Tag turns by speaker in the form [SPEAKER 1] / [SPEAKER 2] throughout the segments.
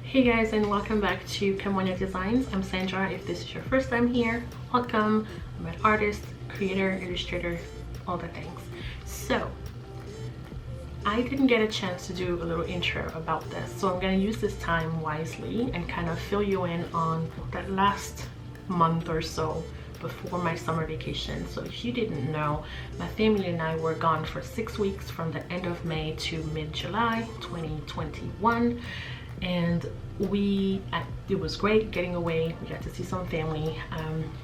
[SPEAKER 1] Hey guys, and welcome back to Kamonia Designs. I'm Sandra. If this is your first time here, welcome. I'm an artist, creator, illustrator, all the things. So I didn't get a chance to do a little intro about this, so I'm going to use this time wisely and kind of fill you in on that last month or so before my summer vacation. So if you didn't know, my family and I were gone for 6 weeks from the end of May to mid-July 2021, and it was great getting away. We got to see some family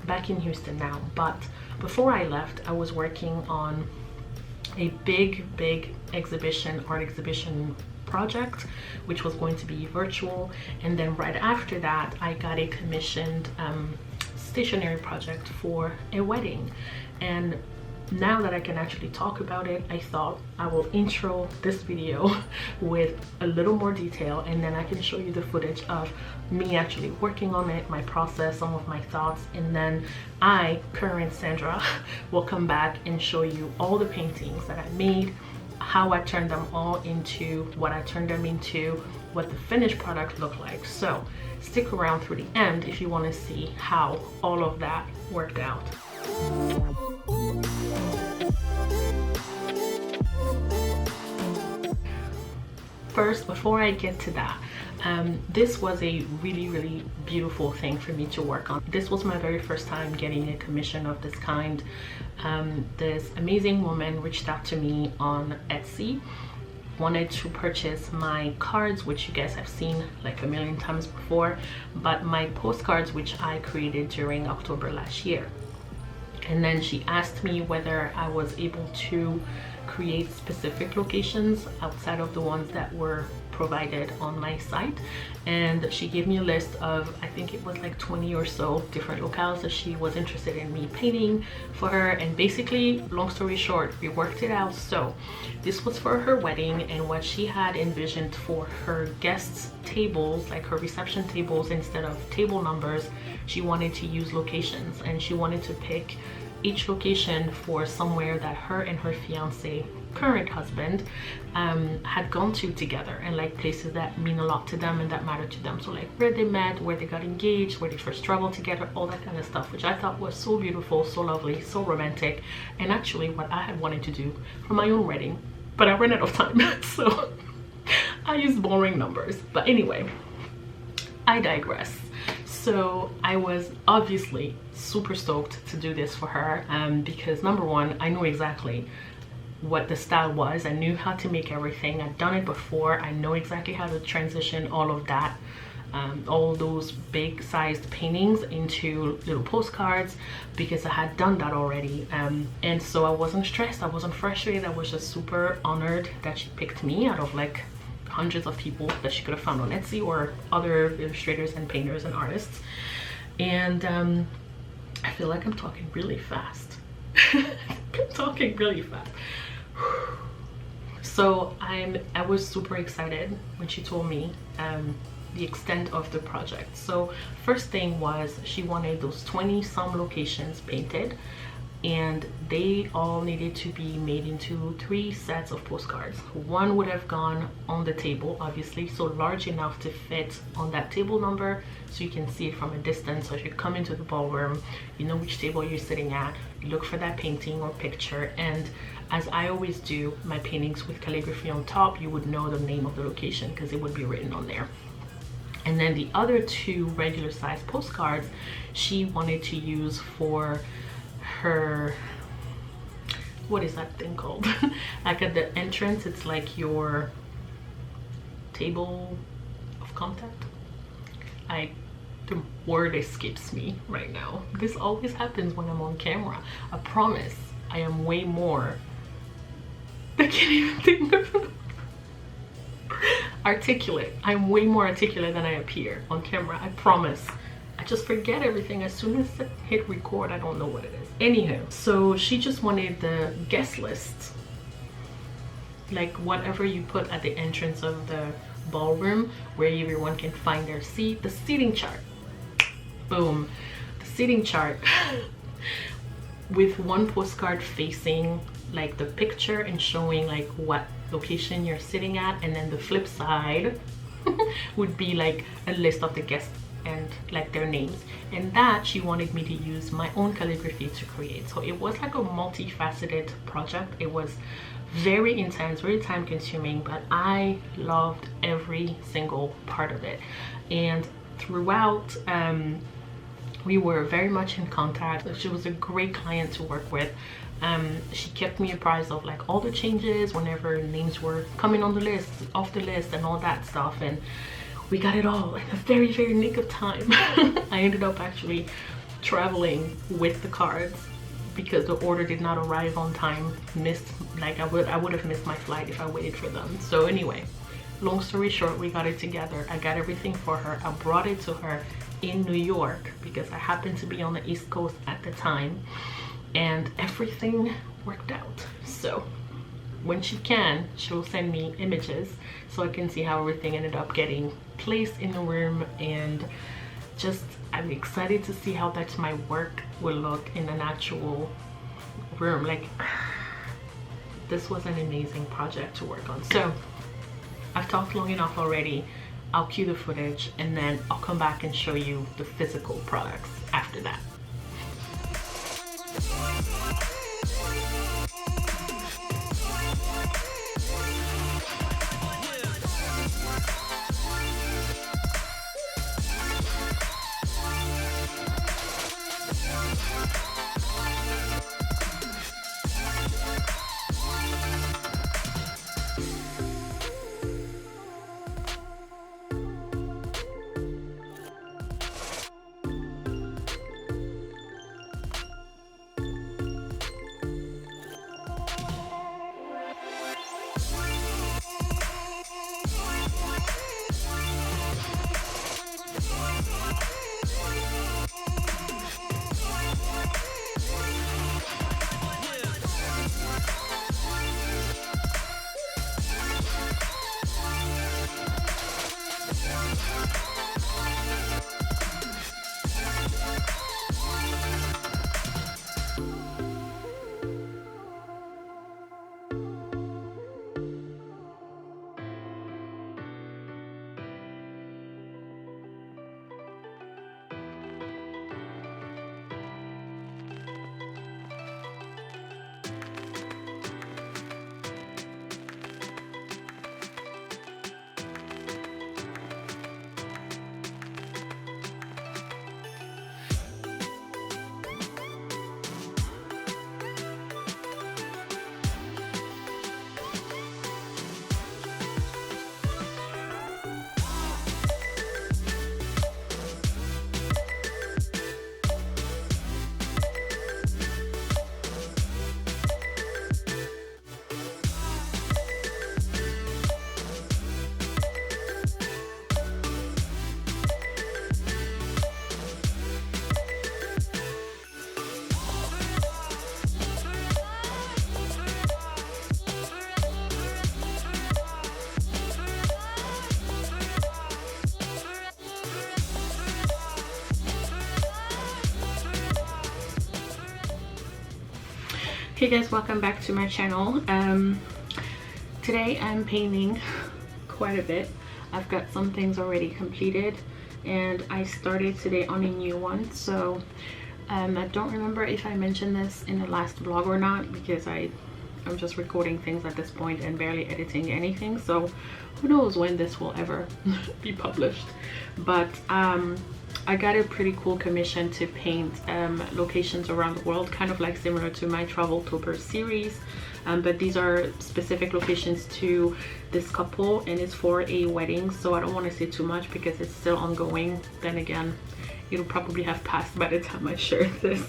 [SPEAKER 1] back in Houston now. But before I left, I was working on a big art exhibition project, which was going to be virtual. And then right after that, I got a commissioned stationery project for a wedding. And now that I can actually talk about it, I thought I will intro this video with a little more detail, and then I can show you the footage of me actually working on it, my process, some of my thoughts, and then current Sandra, will come back and show you all the paintings that I made, how I turned them all into what I turned them into, what the finished product looked like. So stick around through the end if you want to see how all of that worked out. First, before I get to that, this was a really beautiful thing for me to work on. This was my very first time getting a commission of this kind. This amazing woman reached out to me on Etsy, wanted to purchase my cards, which you guys have seen like a million times before, but my postcards, which I created during October last year. And then she asked me whether I was able to create specific locations outside of the ones that were provided on my site, and she gave me a list of, I think it was like 20 or so different locales that she was interested in me painting for her. And basically, long story short, we worked it out. So this was for her wedding, and what she had envisioned for her guests' tables, like her reception tables, instead of table numbers, she wanted to use locations, and she wanted to pick each location for somewhere that her and her fiance, current husband, had gone to together, and like places that mean a lot to them and that matter to them. So like where they met, where they got engaged, where they first traveled together, all that kind of stuff, which I thought was so beautiful, so lovely, so romantic, and actually what I had wanted to do for my own wedding, but I ran out of time. So I used boring numbers. But anyway, I digress. So I was obviously super stoked to do this for her, because number one, I knew exactly what the style was. I knew how to make everything. I'd done it before. I know exactly how to transition all of that, all those big sized paintings into little postcards, because I had done that already. And so I wasn't stressed, I wasn't frustrated. I was just super honored that she picked me out of like hundreds of people that she could have found on Etsy or other illustrators and painters and artists. And I feel like I'm talking really fast. I'm talking really fast. So I was super excited when she told me the extent of the project. So first thing was, she wanted those 20 some locations painted, and they all needed to be made into 3 sets of postcards. One would have gone on the table, obviously, so large enough to fit on that table number so you can see it from a distance. So if you come into the ballroom, you know which table you're sitting at, you look for that painting or picture, and as I always do my paintings with calligraphy on top, you would know the name of the location because it would be written on there. And then the other 2 regular size postcards she wanted to use for her, what is that thing called? Like at the entrance, it's like your table of contact. The word escapes me right now. This always happens when I'm on camera. I promise I am way more, I can't even think of it. Articulate. I'm way more articulate than I appear on camera, I promise. I just forget everything as soon as I hit record. I don't know what it is. Anyhow, so she just wanted the guest list, like whatever you put at the entrance of the ballroom where everyone can find their seat, the seating chart. Boom. The seating chart with one postcard facing like the picture and showing like what location you're sitting at, and then the flip side would be like a list of the guests and like their names, and that she wanted me to use my own calligraphy to create. So it was like a multifaceted project. It was very intense, very time consuming, but I loved every single part of it. And throughout, we were very much in contact. She was a great client to work with. She kept me apprised of like all the changes whenever names were coming on the list, off the list, and all that stuff, and we got it all in a very, very nick of time. I ended up actually traveling with the cards because the order did not arrive on time. Missed, like I would have missed my flight if I waited for them. So anyway, long story short, we got it together. I got everything for her. I brought it to her in New York because I happened to be on the East Coast at the time, and everything worked out. So when she can, she'll send me images so I can see how everything ended up getting placed in the room, and just I'm excited to see how that my work will look in an actual room. Like, this was an amazing project to work on. So I've talked long enough already. I'll cue the footage and then I'll come back and show you the physical products after that. Hey guys, welcome back to my channel. Today I'm painting quite a bit. I've got some things already completed and I started today on a new one. So I don't remember if I mentioned this in the last vlog or not, because I'm just recording things at this point and barely editing anything, so who knows when this will ever be published. But I got a pretty cool commission to paint locations around the world, kind of like similar to my Traveltober series, but these are specific locations to this couple and it's for a wedding, so I don't want to say too much because it's still ongoing. Then again, it'll probably have passed by the time I share this,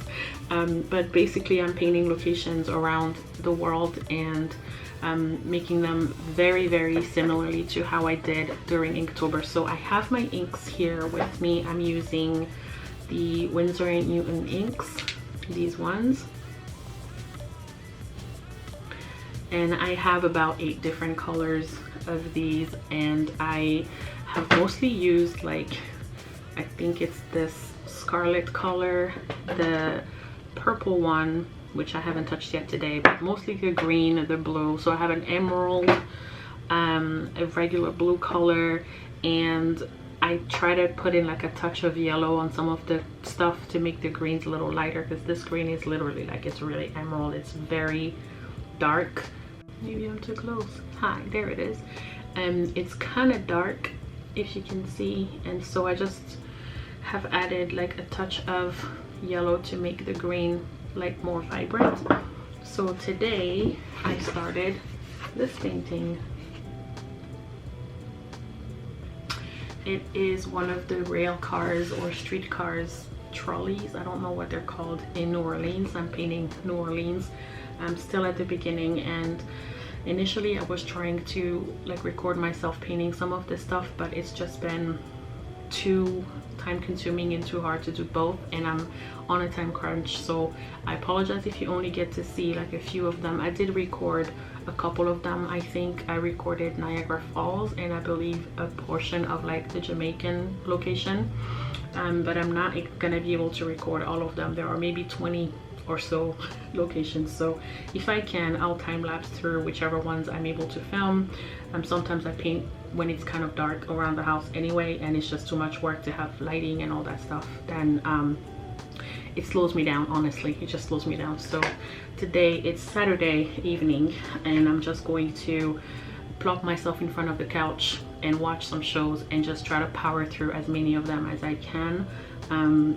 [SPEAKER 1] but basically I'm painting locations around the world and making them very, very similarly to how I did during Inktober. So I have my inks here with me. I'm using the Winsor & Newton inks, these ones, and I have about 8 different colors of these, and I have mostly used, like, I think it's this scarlet color, the purple one, which I haven't touched yet today, but mostly the green, the blue. So I have an emerald, a regular blue color, and I try to put in like a touch of yellow on some of the stuff to make the greens a little lighter, because this green is literally like, it's really emerald. It's very dark. Maybe I'm too close. Hi, there it is. And it's kind of dark, if you can see, and so I just have added like a touch of yellow to make the green like more vibrant. So today I started this painting. It is one of the rail cars or street cars, trolleys, I don't know what they're called, in New Orleans. I'm painting New Orleans. I'm still at the beginning, and initially I was trying to like record myself painting some of this stuff, but it's just been too time consuming and too hard to do both, and I'm on a time crunch, so I apologize if you only get to see like a few of them. I did record a couple of them. I think I recorded Niagara Falls and I believe a portion of like the Jamaican location, but I'm not gonna be able to record all of them. There are maybe 20 or so locations, so if I can, I'll time-lapse through whichever ones I'm able to film. Sometimes I paint when it's kind of dark around the house anyway, and it's just too much work to have lighting and all that stuff. Then it slows me down, honestly. It just slows me down. So today it's Saturday evening, and I'm just going to plop myself in front of the couch and watch some shows and just try to power through as many of them as I can.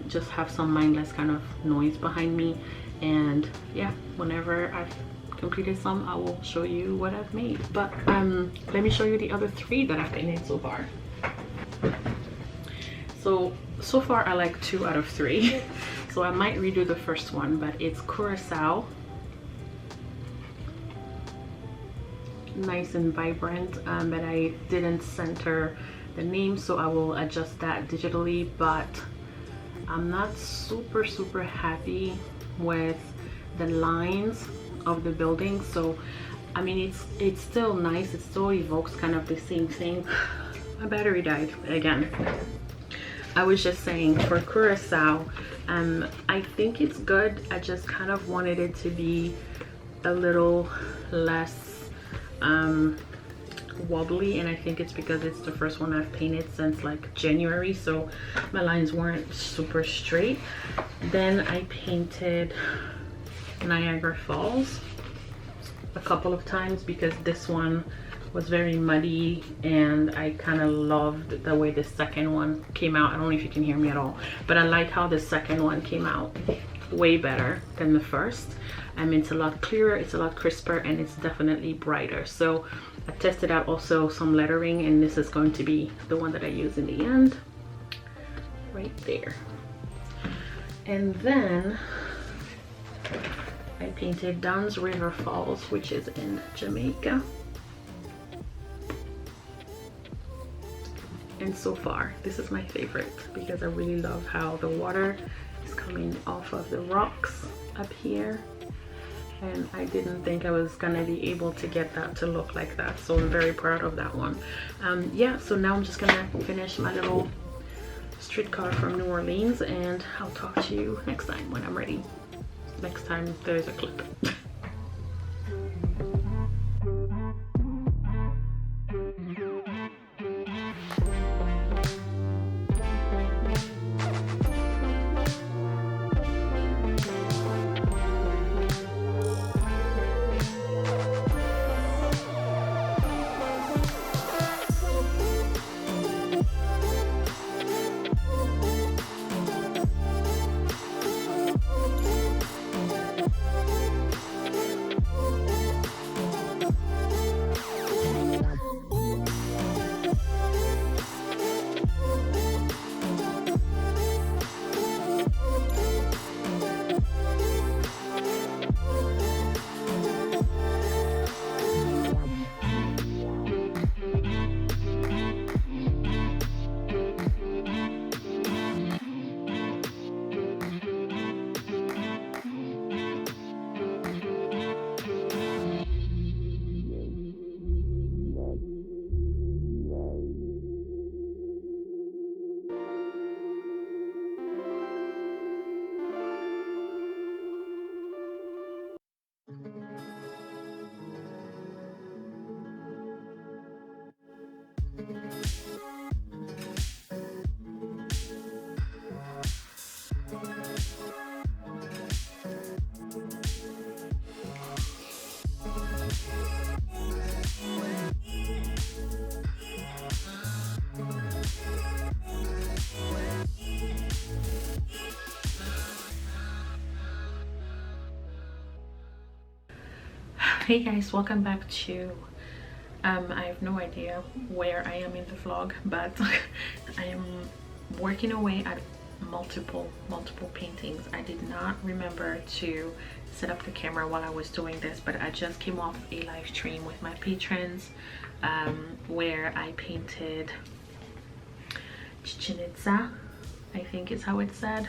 [SPEAKER 1] Just have some mindless kind of noise behind me, and yeah, whenever I've completed some, I will show you what I've made. But let me show you the other 3 that I've painted so far. So far I like 2 out of 3. So I might redo the first one, but it's Curacao. Nice and vibrant, but I didn't center the name, so I will adjust that digitally. But I'm not super happy with the lines of the building. So I mean, it's still nice, it still evokes kind of the same thing. My battery died again. I was just saying, for Curacao, I think it's good. I just kind of wanted it to be a little less wobbly, and I think it's because it's the first one I've painted since like January, so my lines weren't super straight. Then I painted Niagara Falls a couple of times because this one was very muddy, and I kind of loved the way the second one came out. I don't know if you can hear me at all, but I like how the second one came out way better than the first. It's a lot clearer, it's a lot crisper, and it's definitely brighter. So I tested out also some lettering, and this is going to be the one that I use in the end, right there. And then I painted Dunn's River Falls, which is in Jamaica. And so far, this is my favorite because I really love how the water is coming off of the rocks up here. And I didn't think I was gonna be able to get that to look like that. So I'm very proud of that one. Yeah, so now I'm just gonna finish my little streetcar from New Orleans, and I'll talk to you next time when I'm ready. Next time there's a clip. Hey guys, welcome back to I have no idea where I am in the vlog, but I am working away at multiple paintings. I did not remember to set up the camera while I was doing this, but I just came off a live stream with my patrons where I painted Chichen Itza, I think is how it's said.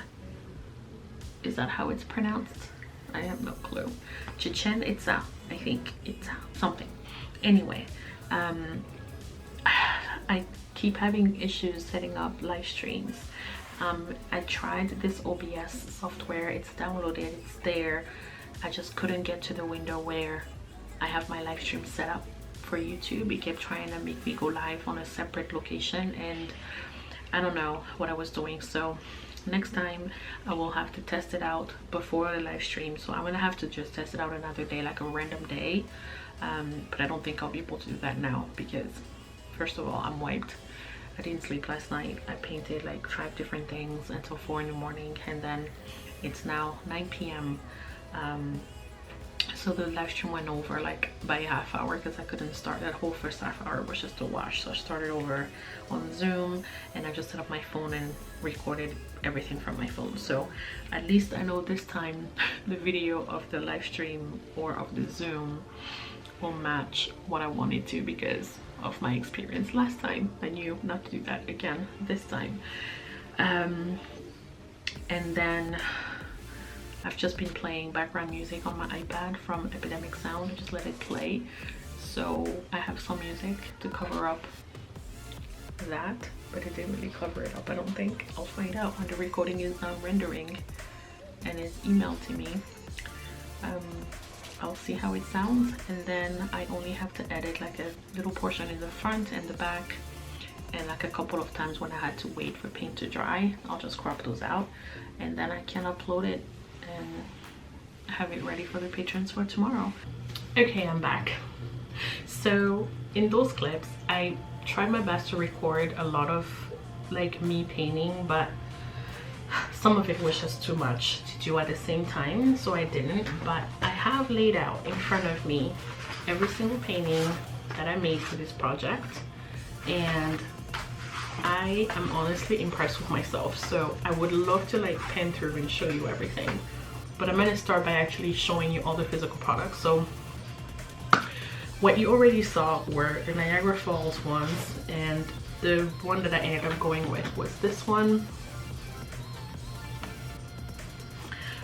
[SPEAKER 1] Is that how it's pronounced? I have no clue. Chichen Itza, I think it's something. Anyway, I keep having issues setting up live streams. I tried this OBS software, it's downloaded, it's there. I just couldn't get to the window where I have my live stream set up for YouTube. It kept trying to make me go live on a separate location, and I don't know what I was doing. So next time I will have to test it out before the live stream. So I'm gonna have to just test it out another day, like a random day. But I don't think I'll be able to do that now because first of all, I'm wiped. I didn't sleep last night. I painted like 5 different things until 4 in the morning, and then it's now 9 p.m. So the live stream went over like by a half hour because I couldn't start. That whole first half hour was just a wash. So I started over on Zoom, and I just set up my phone and recorded everything from my phone. So at least I know this time the video of the live stream or of the Zoom will match what I wanted to because of my experience last time. I knew not to do that again this time. And then I've just been playing background music on my iPad from Epidemic Sound. I just let it play, so I have some music to cover up that, but it didn't really cover it up, I don't think. I'll find out when the recording is rendering and is emailed to me. I'll see how it sounds, and then I only have to edit like a little portion in the front and the back, and like a couple of times when I had to wait for paint to dry, I'll just crop those out, and then I can upload it and have it ready for the patrons for tomorrow. Okay, I'm back. So in those clips I tried my best to record a lot of like me painting, but some of it was just too much to do at the same time, so I didn't. But I have laid out in front of me every single painting that I made for this project, and I am honestly impressed with myself. So I would love to like pen through and show you everything, but I'm gonna start by actually showing you all the physical products. So what you already saw were the Niagara Falls ones, and the one that I ended up going with was this one,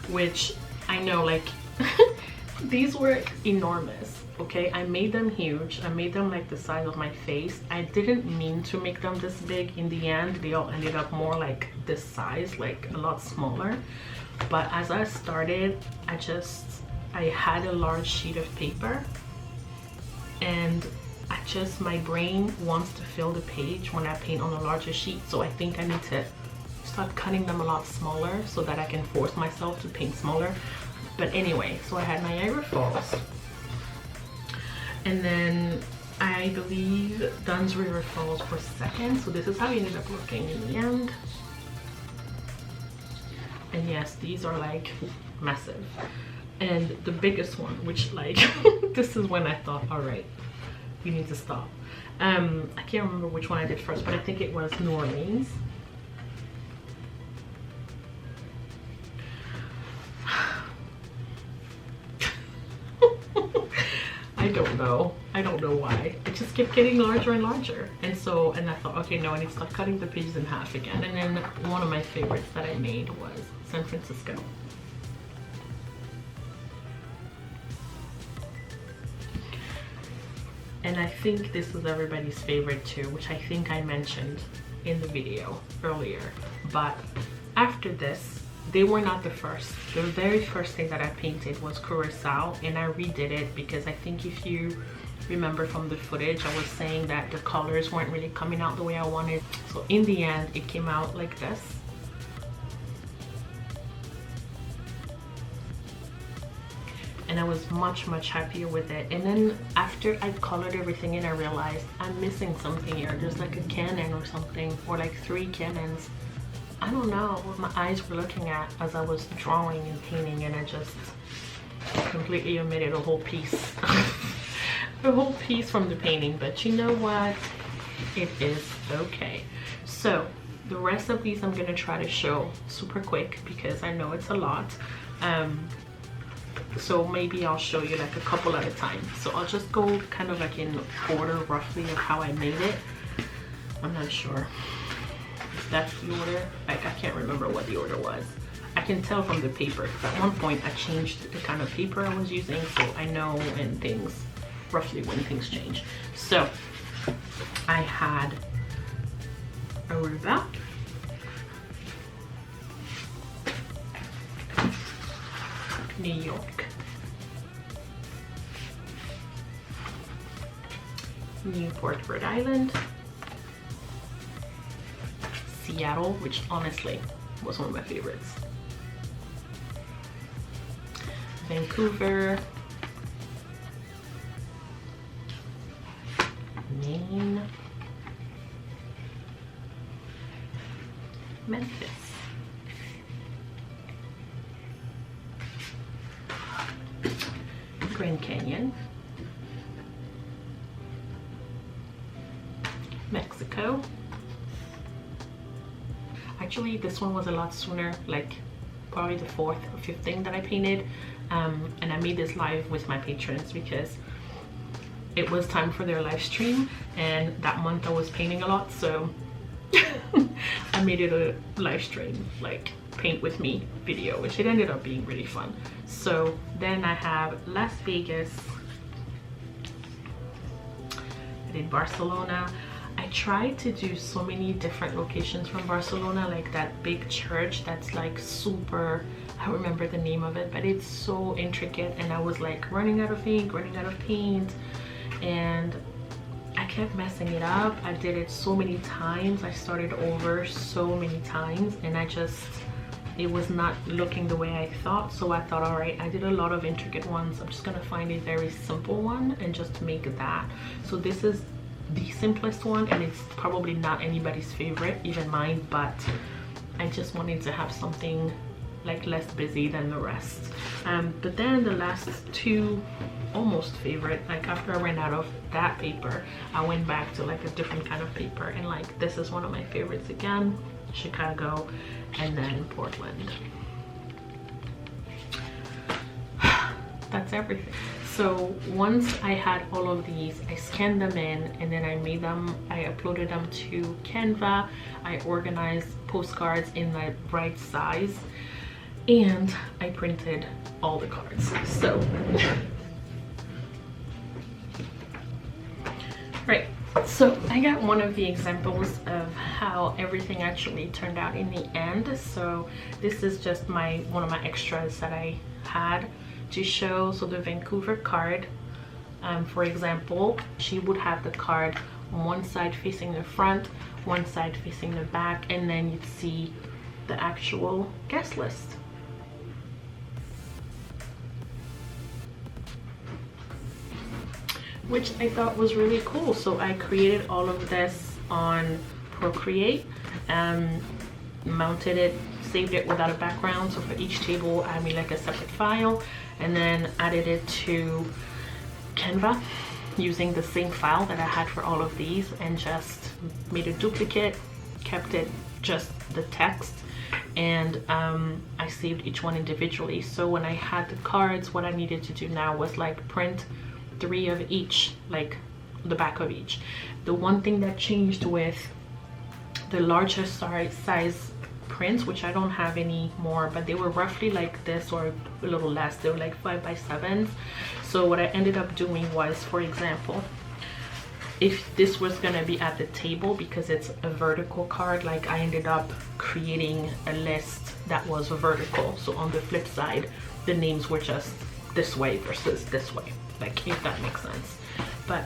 [SPEAKER 1] which I know like these were enormous. Okay, I made them huge. I made them like the size of my face. I didn't mean to make them this big. In the end, they all ended up more like this size, like a lot smaller. But as I started, I had a large sheet of paper, and my brain wants to fill the page when I paint on a larger sheet. So I think I need to start cutting them a lot smaller so that I can force myself to paint smaller. But anyway, so I had Niagara Falls, and then I believe Dunn's River Falls for second. So this is how it ended up looking in the end. And yes, these are like massive. And the biggest one, which like this is when I thought, all right, we need to stop. I can't remember which one I did first, but I think it was New Orleans. I don't know why. It just kept getting larger and larger. And I thought, okay, no, I need to start cutting the pages in half again. And then one of my favorites that I made was San Francisco. And I think this was everybody's favorite too, which I think I mentioned in the video earlier. But after this, they were not the first. The very first thing that I painted was Curacao, and I redid it because I think if you remember from the footage, I was saying that the colors weren't really coming out the way I wanted. So in the end, it came out like this. And I was much happier with it. And then after I colored everything in, I realized I'm missing something here. There's like a cannon or something, or like 3 cannons. I don't know what my eyes were looking at as I was drawing and painting, and I just completely omitted a whole piece. A whole piece from the painting, but you know what? It is okay. So the rest of these I'm gonna try to show super quick because I know it's a lot. So maybe I'll show you like a couple at a time. So I'll just go kind of like in order roughly of how I made it. I'm not sure if that's the order. Like, I can't remember what the order was. I can tell from the paper. At one point I changed the kind of paper I was using, so I know when things, roughly when things change. So I had Aruba, New York, Newport, Rhode Island, Seattle, which honestly was one of my favorites, Vancouver, Maine, Memphis, Grand Canyon, Mexico. Actually, this one was a lot sooner, like probably the 4th or 5th thing that I painted. And I made this live with my patrons because it was time for their live stream, and that month I was painting a lot, so I made it a live stream, like paint with me video, which it ended up being really fun. So then I have Las Vegas, I did Barcelona. I tried to do so many different locations from Barcelona, like that big church that's like super, I don't remember the name of it, but it's so intricate, and I was like running out of ink, running out of paint, and I kept messing it up. I did it so many times, I started over so many times, and it was not looking the way I thought. So I thought, all right, I did a lot of intricate ones, I'm just gonna find a very simple one and just make that. So this is the simplest one, and it's probably not anybody's favorite, even mine, but I just wanted to have something like less busy than the rest. But then the last two, almost favorite, like after I ran out of that paper, I went back to like a different kind of paper, and like this is one of my favorites again, Chicago, and then Portland. That's everything. So once I had all of these, I scanned them in, and then I uploaded them to Canva. I organized postcards in the right size, and I printed all the cards. So right, so I got one of the examples of how everything actually turned out in the end. So this is just one of my extras that I had to show. So the Vancouver card, for example, she would have the card on one side facing the front, one side facing the back, and then you'd see the actual guest list. Which I thought was really cool. So I created all of this on Procreate, mounted it, saved it without a background. So for each table I made like a separate file, and then added it to Canva using the same file that I had for all of these, and just made a duplicate, kept it just the text, and I saved each one individually. So when I had the cards, what I needed to do now was like print 3 of each, like the back of each. The one thing that changed with the larger size prints, which I don't have anymore, but they were roughly like this or a little less, they were like 5x7s. So what I ended up doing was, for example, if this was gonna be at the table, because it's a vertical card, like I ended up creating a list that was vertical. So on the flip side, the names were just this way versus this way, like, if that makes sense. But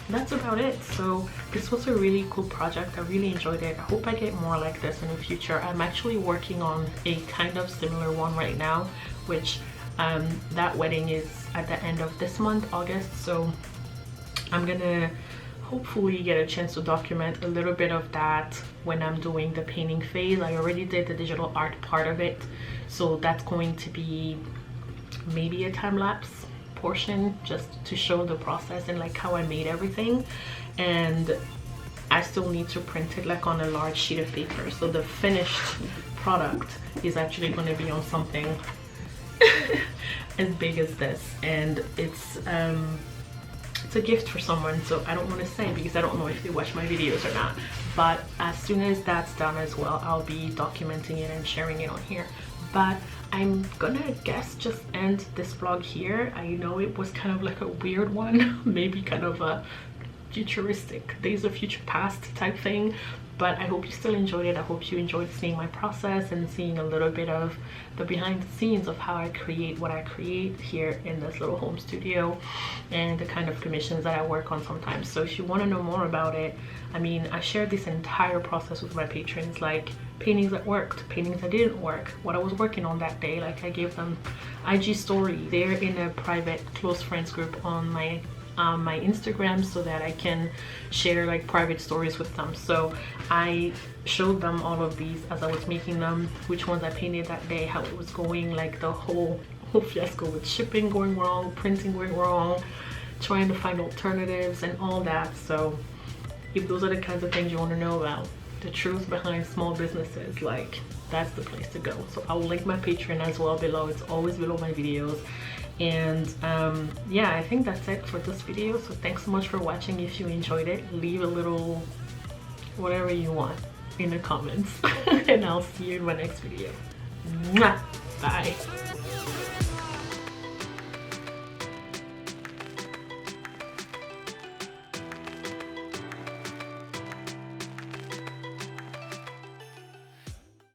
[SPEAKER 1] that's about it. So this was a really cool project. I really enjoyed it. I hope I get more like this in the future. I'm actually working on a kind of similar one right now, which that wedding is at the end of this month, August. So I'm gonna hopefully get a chance to document a little bit of that when I'm doing the painting phase. I already did the digital art part of it, so that's going to be maybe a time-lapse portion just to show the process and like how I made everything. And I still need to print it like on a large sheet of paper, so the finished product is actually going to be on something as big as this, and it's a gift for someone. So I don't want to say because I don't know if they watch my videos or not, but as soon as that's done as well, I'll be documenting it and sharing it on here. But I'm gonna guess just end this vlog here. I know it was kind of like a weird one, maybe kind of a futuristic Days of Future Past type thing, but I hope you still enjoyed it. I hope you enjoyed seeing my process and seeing a little bit of the behind the scenes of how I create what I create here in this little home studio and the kind of commissions that I work on sometimes. So if you want to know more about it, I mean, I shared this entire process with my patrons, like paintings that worked, paintings that didn't work, what I was working on that day. Like I gave them IG story. They're in a private close friends group on my Instagram, so that I can share like private stories with them. So I showed them all of these as I was making them, which ones I painted that day, how it was going, like the whole fiasco with shipping going wrong, printing going wrong, trying to find alternatives and all that. So if those are the kinds of things you want to know about, the truth behind small businesses, like that's the place to go. So I will link my Patreon as well below. It's always below my videos. And yeah, I think that's it for this video. So thanks so much for watching. If you enjoyed it, leave a little whatever you want in the comments and I'll see you in my next video. Mwah! Bye.